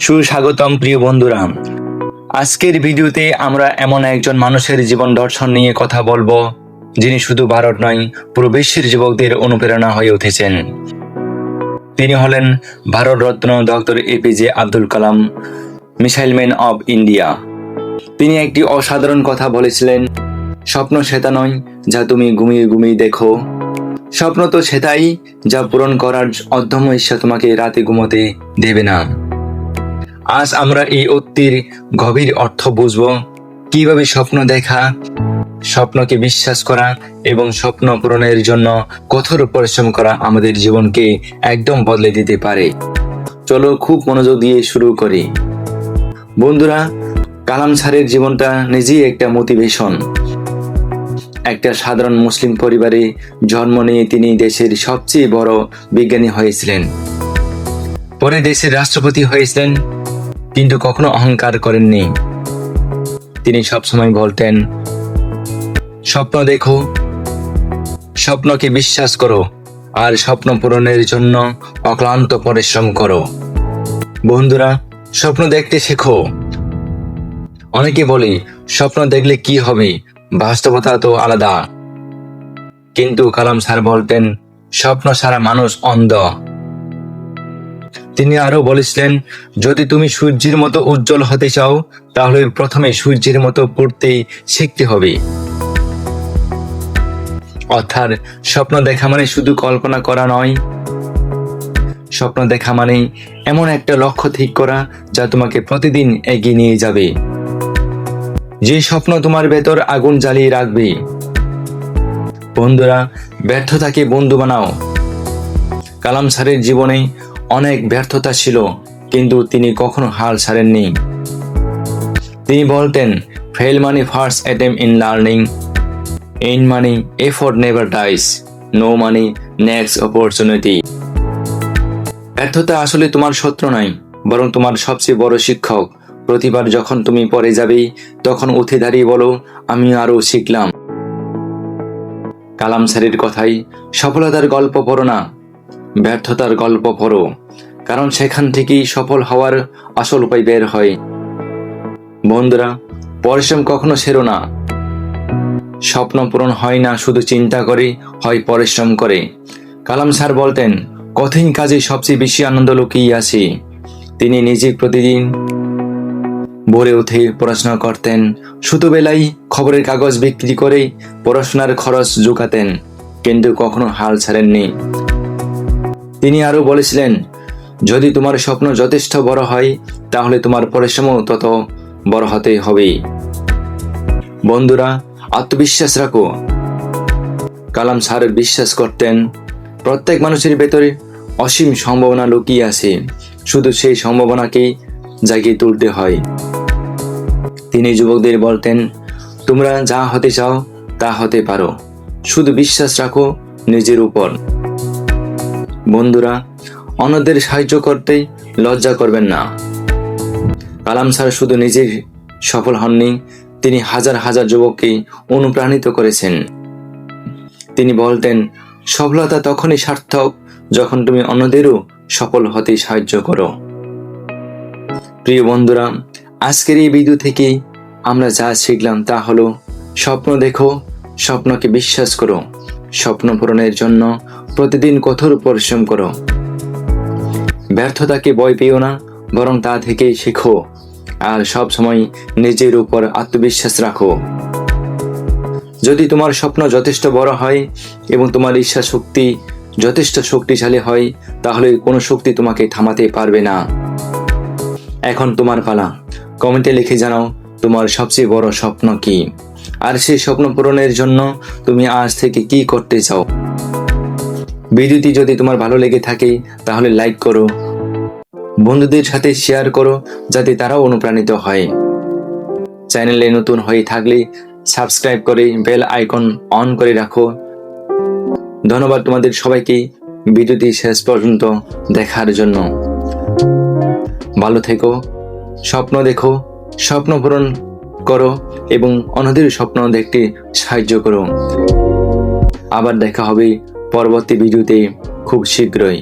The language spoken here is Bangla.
সুস্বাগতম প্রিয় বন্ধুরা। আজকের ভিডিওতে আমরা এমন একজন মানুষের জীবন দর্শন নিয়ে কথা বলবো, যিনি শুধু ভারত নয়, পুরো বিশ্বের যুবকদের অনুপ্রেরণা হয়ে উঠেছেন। তিনি হলেন Bharat Ratna doctor APJ Abdul Kalam, missile man of India. তিনি একটি অসাধারণ কথা বলেছিলেন, স্বপ্ন সেটা নয় যা তুমি ঘুমিয়ে ঘুমিয়ে দেখো, স্বপ্ন তো সেটাই যা পূরণ করার অদম্য ইচ্ছা তোমাকে রাতে ঘুমোতে দেবে না। আজ আমরা এই উক্তির গভীর অর্থ বুঝব, কিভাবে স্বপ্ন দেখা, স্বপ্নকে বিশ্বাস করা এবং স্বপ্ন পূরণের জন্য কঠোর পরিশ্রম করা আমাদের জীবনকে একদম বদলে দিতে পারে। চলো খুব মনোযোগ দিয়ে শুরু করি। বন্ধুরা, কালাম স্যারের জীবনটা নিজেই একটা মোটিভেশন। একটা সাধারণ মুসলিম পরিবারে জন্ম নিয়ে তিনি দেশের সবচেয়ে বড় বিজ্ঞানী হয়েছিলেন, পরে দেশের রাষ্ট্রপতি হয়েছিলেন, কিন্তু কখনো অহংকার করেননি। তিনি সবসময় বলতেন, স্বপ্ন দেখো, স্বপ্নকে বিশ্বাস করো আর স্বপ্ন পূরণের জন্য অক্লান্ত পরিশ্রম করো। বন্ধুরা, স্বপ্ন দেখতে শেখো। অনেকে বলে স্বপ্ন দেখলে কি হবে, বাস্তবতা তো আলাদা। কিন্তু কালাম স্যার বলতেন, স্বপ্ন ছাড়া মানুষ অন্ধ। তিনি আরো বলেছিলেন, যদি তুমি সূর্যের মতো উজ্জ্বল হতে চাও, তাহলে প্রথমে সূর্যের মতো পড়তে শিখতে হবে। অর্থাৎ স্বপ্ন দেখা মানে শুধু কল্পনা করা নয়, স্বপ্ন দেখা মানে এমন একটা লক্ষ্য ঠিক করা যা তোমাকে প্রতিদিন এগিয়ে নিয়ে যাবে। যে স্বপ্ন তোমার ভেতর আগুন জ্বালিয়ে রাখবে। বন্ধুরা, ব্যর্থতাকে বন্ধু বানাও। কালাম স্যারের জীবনে অনেক ব্যর্থতা ছিল, কিন্তু তিনি কখনো হাল ছাড়েননি। তিনি বলতেন, ফেল মানে first attempt in learning, N মানে এফোর্ট নেভার ডাইস, নো মানে নেক্সট অপরচুনিটি। ব্যর্থতা আসলে তোমার শত্রু নয়, বরং তোমার সবচেয়ে বড় শিক্ষক। প্রতিবার যখন তুমি পড়ে যাবে, তখন উঠে দাঁড়িয়ে বলো, আমি আরো শিখলাম। কালাম স্যারের কথাই, সফলতার গল্প পড়ো না, ব্যর্থতার গল্প পড়ো, কারণ সেখান থেকেই সফল হওয়ার আসল উপায় বের হয়। বন্ধুরা, পরিশ্রম কখনো ছেড়ো না। স্বপ্ন পূরণ হয় না শুধু চিন্তা করে, হয় পরিশ্রম করে। কালাম স্যার বলতেন, কঠিন কাজে সবচেয়ে বেশি আনন্দ লুকিয়ে আছে। তিনি নিজে প্রতিদিন ভোরে উঠে পড়াশোনা করতেন, ছোটবেলায় খবরের কাগজ বিক্রি করে পড়াশোনার খরচ জোগাতেন, কিন্তু কখনো হাল ছাড়েননি। তিনি আরো বলেছিলেন, যদি তোমার স্বপ্ন যথেষ্ট বড় হয়, তাহলে তোমার পরিশ্রমও তত বড় হতে হবে। বন্ধুরা, আত্মবিশ্বাস রাখো। কালাম স্যার বিশ্বাস করতেন, প্রত্যেক মানুষের ভেতরে অসীম সম্ভাবনা লুকিয়ে আছে, শুধু সেই সম্ভাবনাকে জাগিয়ে তুলতে হয়। তিনি যুবকদের বলতেন, তোমরা যা হতে চাও তা হতে পারো, শুধু বিশ্বাস রাখো নিজের উপর। বন্ধুরা, অন্যদের সাহায্য করতে লজ্জা করবেন না। কালাম স্যার শুধু নিজে সফল হননি, তিনি হাজার হাজার যুবককে অনুপ্রাণিত করেছেন। তিনি বলতেন, সফলতা তখনই সার্থক যখন তুমি অন্যদেরও সফল হতে সাহায্য করো। প্রিয় বন্ধুরা, আজকের এই ভিডিও থেকে আমরা যা শিখলাম তা হলো, স্বপ্ন দেখো, স্বপ্নকে বিশ্বাস করো, স্বপ্ন পূরণের জন্য প্রতিদিন কঠোর পরিশ্রম করো। ব্যর্থতাকে ভয় পেও না, বরং তা থেকে শেখো, আর সব সময় নিজের উপর আত্মবিশ্বাস রাখো। যদি তোমার স্বপ্ন যথেষ্ট বড় হয় এবং তোমার ইচ্ছা শক্তি যথেষ্ট শক্তিশালী হয়, তাহলে কোনো শক্তি তোমাকে থামাতে পারবে না। এখন তোমার পালা। কমেন্টে লিখে জানাও তোমার সবচেয়ে বড় স্বপ্ন কি, আর সেই স্বপ্ন পূরণের জন্য তুমি আজ থেকে কি করতে চাও। ভিডিওটি যদি তোমার ভালো লেগে থাকে, তাহলে লাইক করো, বন্ধুদের সাথে শেয়ার করো, যাতে তারাও অনুপ্রাণিত হয়। চ্যানেলে নতুন হয়ে থাকলে সাবস্ক্রাইব করে বেল আইকন অন করে রাখো। ধন্যবাদ তোমাদের সবাইকে ভিডিওটি শেষ পর্যন্ত দেখার জন্য। ভালো থেকো, স্বপ্ন দেখো, স্বপ্ন পূরণ করো এবং অন্যদের স্বপ্ন দেখতে সাহায্য করো। আবার দেখা হবে পরবর্তী ভিডিওতে খুব শীঘ্রই।